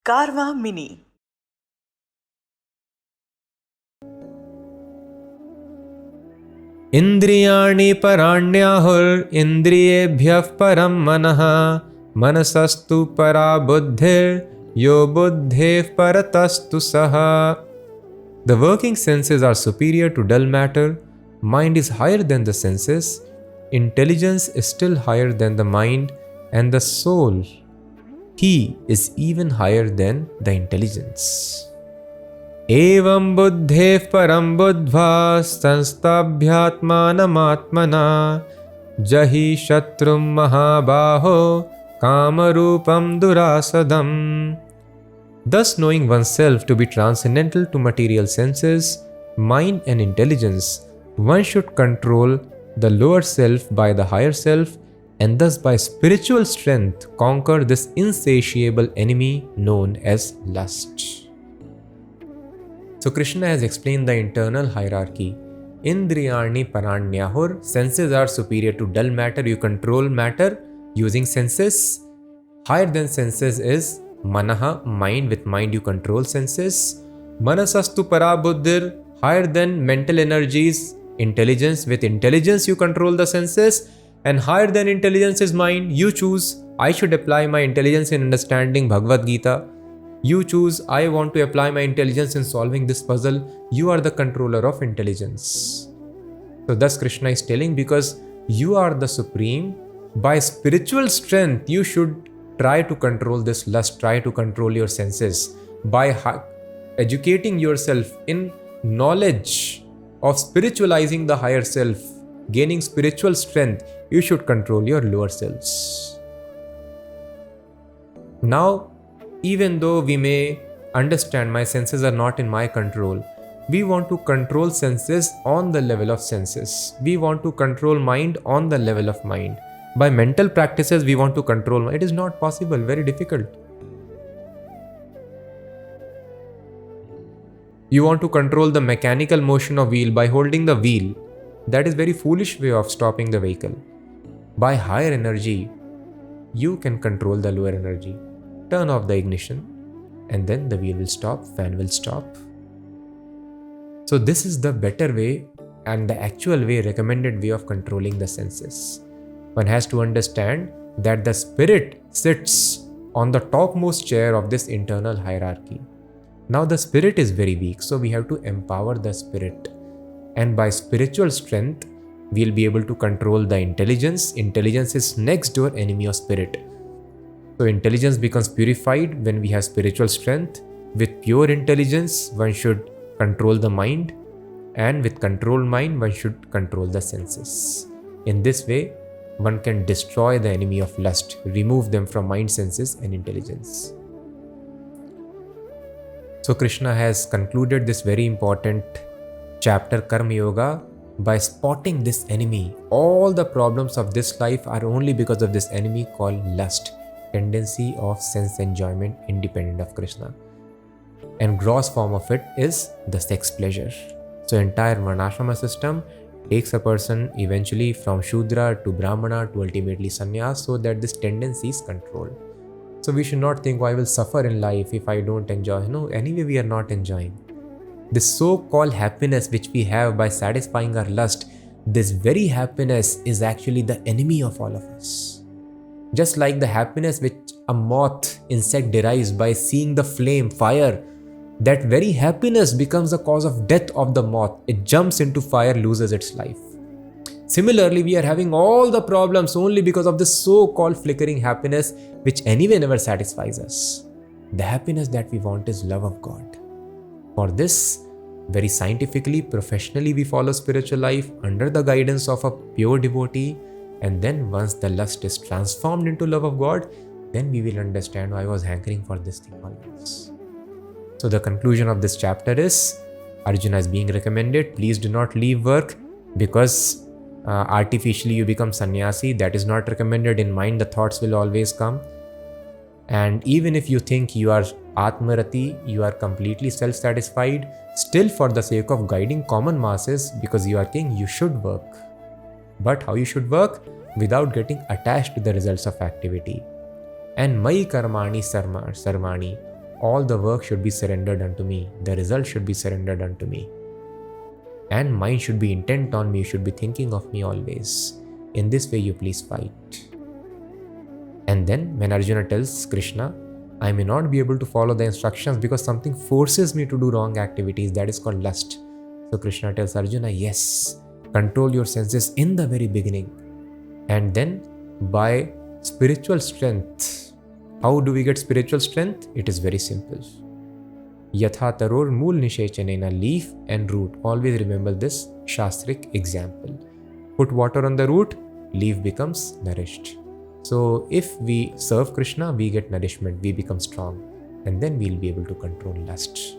Karma Mini. Indriyani paranyahur indriyebhyah param manah manasastu para buddhir yo buddhev paratastu saha. The working senses are superior to dull matter, mind is higher than the senses, intelligence is still higher than the mind, and the soul, he is even higher than the intelligence. Evam buddhev param buddhva sansthabhyatmanamatmana jahi shatrum mahabaho kamarupam durasadam. Thus, knowing oneself to be transcendental to material senses, mind and intelligence, one should control the lower self by the higher self, and thus by spiritual strength conquer this insatiable enemy known as lust. So Krishna has explained the internal hierarchy. Indriyani paranyahur, senses are superior to dull matter, you control matter using senses. Higher than senses is manaha, mind, with mind you control senses. Manasastu parabuddhir, higher than mental energies, intelligence, with intelligence you control the senses. And higher than intelligence is mind, you choose, I should apply my intelligence in understanding Bhagavad Gita. You choose, I want to apply my intelligence in solving this puzzle. You are the controller of intelligence. So thus Krishna is telling, because you are the supreme, by spiritual strength you should try to control this lust, try to control your senses. By educating yourself in knowledge of spiritualizing the higher self, gaining spiritual strength, you should control your lower selves. Now, even though we may understand my senses are not in my control, we want to control senses on the level of senses. We want to control mind on the level of mind. By mental practices, we want to control mind. It is not possible, very difficult. You want to control the mechanical motion of wheel by holding the wheel. That is very foolish way of stopping the vehicle. By higher energy, you can control the lower energy. Turn off the ignition and then the wheel will stop, fan will stop. So this is the better way and the actual way, recommended way of controlling the senses. One has to understand that the spirit sits on the topmost chair of this internal hierarchy. Now the spirit is very weak, so we have to empower the spirit. And by spiritual strength, we'll be able to control the intelligence. Intelligence is next door enemy of spirit. So intelligence becomes purified when we have spiritual strength. With pure intelligence, one should control the mind, and with controlled mind, one should control the senses. In this way, one can destroy the enemy of lust, remove them from mind, senses and intelligence. So Krishna has concluded this very important chapter, Karma Yoga, by spotting this enemy. All the problems of this life are only because of this enemy called lust, tendency of sense enjoyment independent of Krishna. And gross form of it is the sex pleasure. So entire Varnashrama system takes a person eventually from Shudra to Brahmana to ultimately Sannyas, so that this tendency is controlled. So we should not think, I will suffer in life if I don't enjoy. No, anyway we are not enjoying. This so-called happiness which we have by satisfying our lust, this very happiness is actually the enemy of all of us. Just like the happiness which a moth insect derives by seeing the flame, fire, that very happiness becomes the cause of death of the moth. It jumps into fire, loses its life. Similarly, we are having all the problems only because of this so-called flickering happiness which anyway never satisfies us. The happiness that we want is love of God. For this, very scientifically, professionally, we follow spiritual life under the guidance of a pure devotee. And then once the lust is transformed into love of God, then we will understand why I was hankering for this thing always. So the conclusion of this chapter is, Arjuna is being recommended, please do not leave work because artificially you become sannyasi. That is not recommended. In mind, the thoughts will always come. And even if you think you are Atmarati, you are completely self-satisfied, still for the sake of guiding common masses, because you are king, you should work. But how you should work? Without getting attached to the results of activity. And Mai Karmani Sarvani, all the work should be surrendered unto me. The result should be surrendered unto me. And mind should be intent on me, you should be thinking of me always. In this way, you please fight. And then when Arjuna tells Krishna, I may not be able to follow the instructions because something forces me to do wrong activities, that is called lust. So Krishna tells Arjuna, yes, control your senses in the very beginning. And then by spiritual strength, how do we get spiritual strength? It is very simple. Yatha taror mool nishechanena, leaf and root. Always remember this Shastric example. Put water on the root, leaf becomes nourished. So if we serve Krishna, we get nourishment, we become strong, and then we'll be able to control lust.